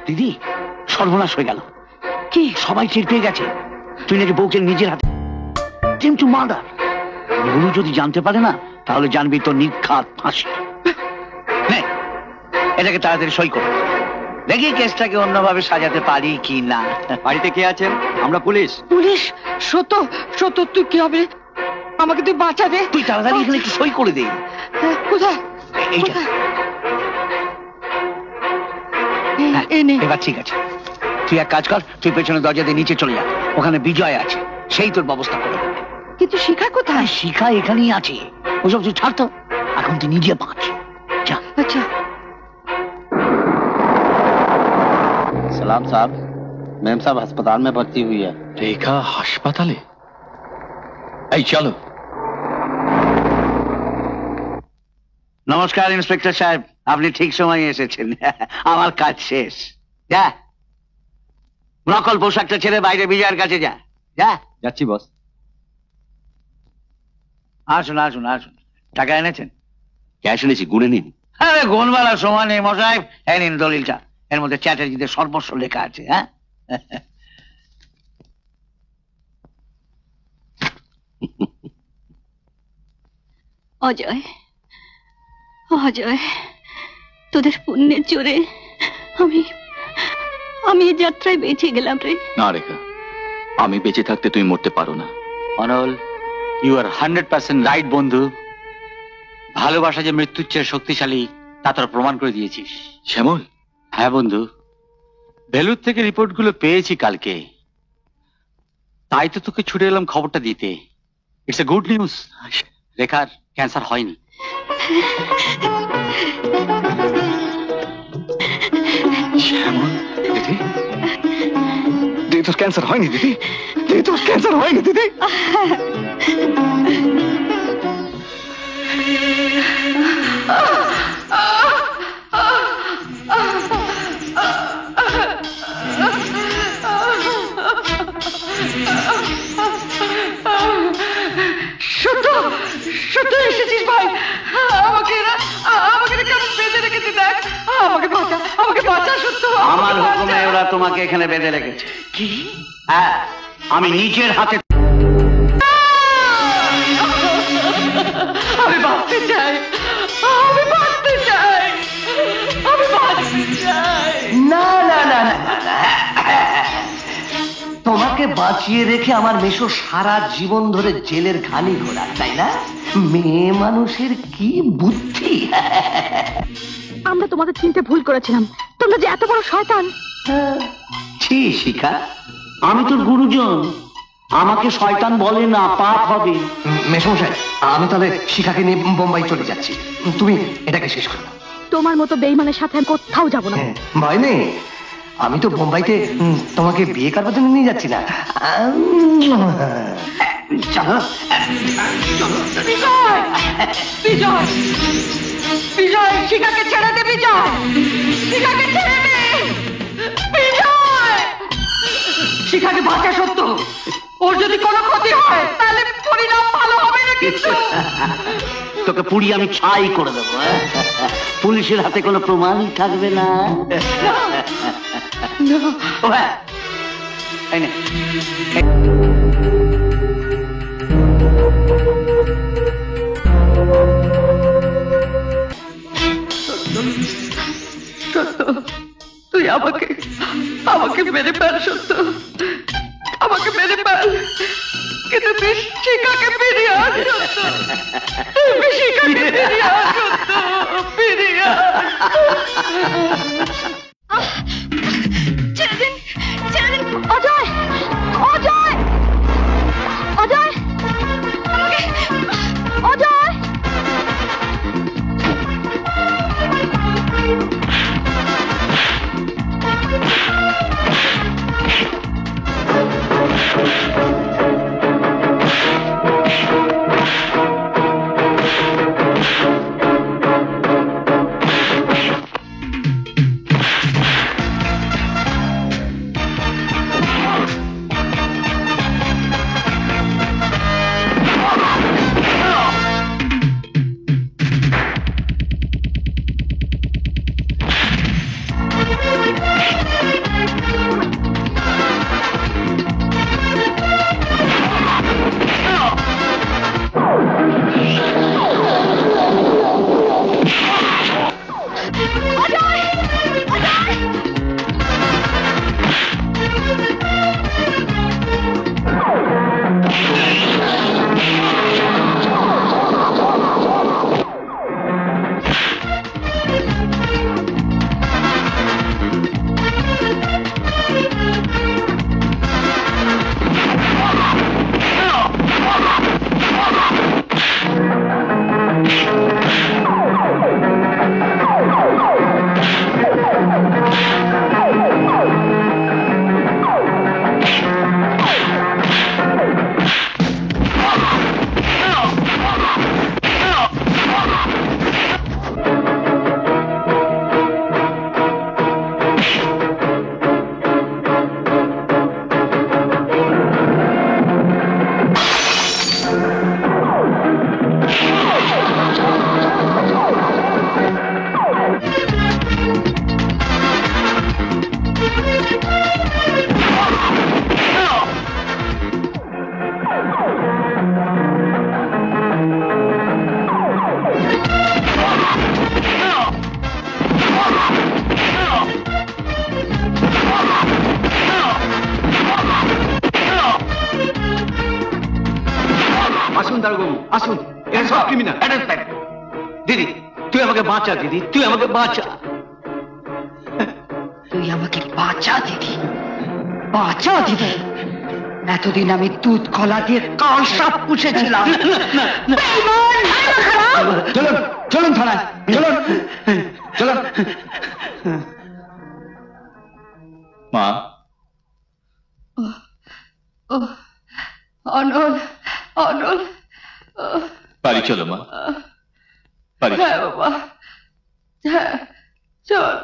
দিদি, সর্বনাশ হয়ে গেল। কি? সবাই টের পেয়ে গেছে তুই নাকি বউকে নিজের হাতে টু মার্ডার। গুরু যদি জানতে পারে না, তাহলে জানবি তো নির্ঘাত ফাঁসি। নে, এটাকে তাড়াতাড়ি সই কর, দেখি কেসটাকে অন্যভাবে সাজাতে পারি কি না। বাড়িতে কে আছেন? আমরা পুলিশ। পুলিশ? সত্য সত্য, তুই কি হবে? আমাকে তুই বাঁচাবে। তুই তাড়াতাড়ি এখানে একটু সই করে দে। কোথায়? এইটা। হ্যাঁ, এবার ঠিক আছে। তুই এক কাজ কর, তুই পেছনে দরজা দিয়ে নিচে চলে যা, ওখানে বিজয় আছে, সেই তোর ব্যবস্থা করে দেবে। কিন্তু শিখা কোথায়? শিখা এখানেই আছে, ওসব তুই ছাড় তো, এখন তুই নিজে বাঁচ। যা। আচ্ছা। सलाम साहब, मैम साहब अस्पताल में भर्ती हुई है। রেখা হাসপাতালে? এই চলো। নমস্কার ইন্সপেক্টর সাহেব, আপনি ঠিক সময় এসেছেন। আমার কাজ শেষ। যা, নকল পোশাকটা ছেড়ে বাইরে বিজয়ের কাছে যা। যা। যাচ্ছি বস। আসুন আসুন আসুন, টাকা এনেছেন? ক্যাশ এনেছি, গুনে নিন। আরে গোলমালার সময় নেই মশাই, এই নিন দলিলটা, এর মধ্যে চ্যাটার্জিদের সর্বস্ব লেখা আছে। হ্যাঁ, অজয়, অজয়, তোদের পুণ্যের জোরে আমি আমি এই যাত্রায় বেঁচে গেলাম রে। না রেখা, আমি বেঁচে থাকতে তুমি মরতে পারো না। অনল, ইউ আর 100% রাইট বন্ধু। ভালোবাসা যে মৃত্যুর চেয়ে শক্তিশালী তা তোর প্রমাণ করে দিয়েছিস। শ্যামল? হ্যাঁ বন্ধু, ভেলুর থেকে রিপোর্টগুলো পেয়েছি কালকে, তাই তো তোকে ছুটে এলাম খবরটা দিতে। ইটস এ গুড নিউজ, রেখার ক্যান্সার হয়নি। শ্যামল, দিদি, দিদি তোর ক্যান্সার হয়নি? দিদি, দিদি তোর ক্যান্সার হয়নি? দিদি, সত্য সত্য এসেছিস ভাই? আমাকে আমাকে কেন বেঁধে রেখেছে? দেখ, আমাকে বাঁচা, আমাকে বাঁচা সত্য। আমার হুকুমে ওরা তোমাকে এখানে বেঁধে রেখেছে। কি? হ্যাঁ, আমি নিজের হাতে। আমি বাঁচতে চাই, আমি বাঁচতে চাই, আমি বাঁচতে চাই। না না না না না, তোমাকে বাঁচিয়ে রেখে আমার মেশো সারা জীবন ধরে জেলের ঘানি ঘোরা, তাই না? মেয়ে মানুষের কি বুদ্ধি! আমরা তোমাকে চিনতে ভুল করেছিলাম, তোমরা যে এত বড় শয়তান। ছি শিখা, আমি তোর গুরুজন, আমাকে শয়তান বলে না, পাপ হবে। মেশমশাই, আমি তাহলে শিখাকে নিয়ে বোম্বাই চলে যাচ্ছি, তুমি এটাকে শেষ করো। তোমার মতো বেঈমানের সাথে আমি কোথাও যাব না। ভয় নেই, আমি তো বোম্বাইতে তোমাকে বিয়ে করবার জন্য নিয়ে যাচ্ছি না। চলো বিজয়, বিজয়, বিজয়, শিখাকে ছেড়ে দে বিজয়, শিখাকে ছেড়ে দে বিজয়, শিখাকে বাঁচা সত্য। ওর যদি কোনো ক্ষতি হয় তাহলে পরিণাম ভালো হবে না। কিন্তু তোকে পুড়ি আমি ছাই করে দেবো। পুলিশের হাতে কোনো প্রমাণই থাকবে না। ও হ্যাঁ, এই নে। সত্য, তুই আমাকে আমাকে মেরে ফেল সত্য, আমাকে মেরে ফেল, কিন্তু তুই শিখাকে ফিরিয়ে আন সত্য, তুই শিখাকে ফিরিয়ে আন সত্য, ফিরিয়ে আন। ছেড়ে দিন, ছেড়ে দিন। অজয়, অজয়, অজয়, অজয়। দারোগাবু আসুন, এরা সব ক্রিমিনাল। দিদি তুই আমাকে বাঁচা, দিদি তুই আমাকে বাঁচা। তুই আমাকে বাঁচা দিদি, বাঁচা দিদি। এতদিন আমি দুধ কলা দিয়ে কাল সাপ পুষেছিলাম। বেঈমান, খারাপ। চলুন চলুন থানায়, চলুন চলুন। মা, অনল, অনল, বাড়ি চলো মা, বাড়ি। হ্যাঁ বাবা, হ্যাঁ চল।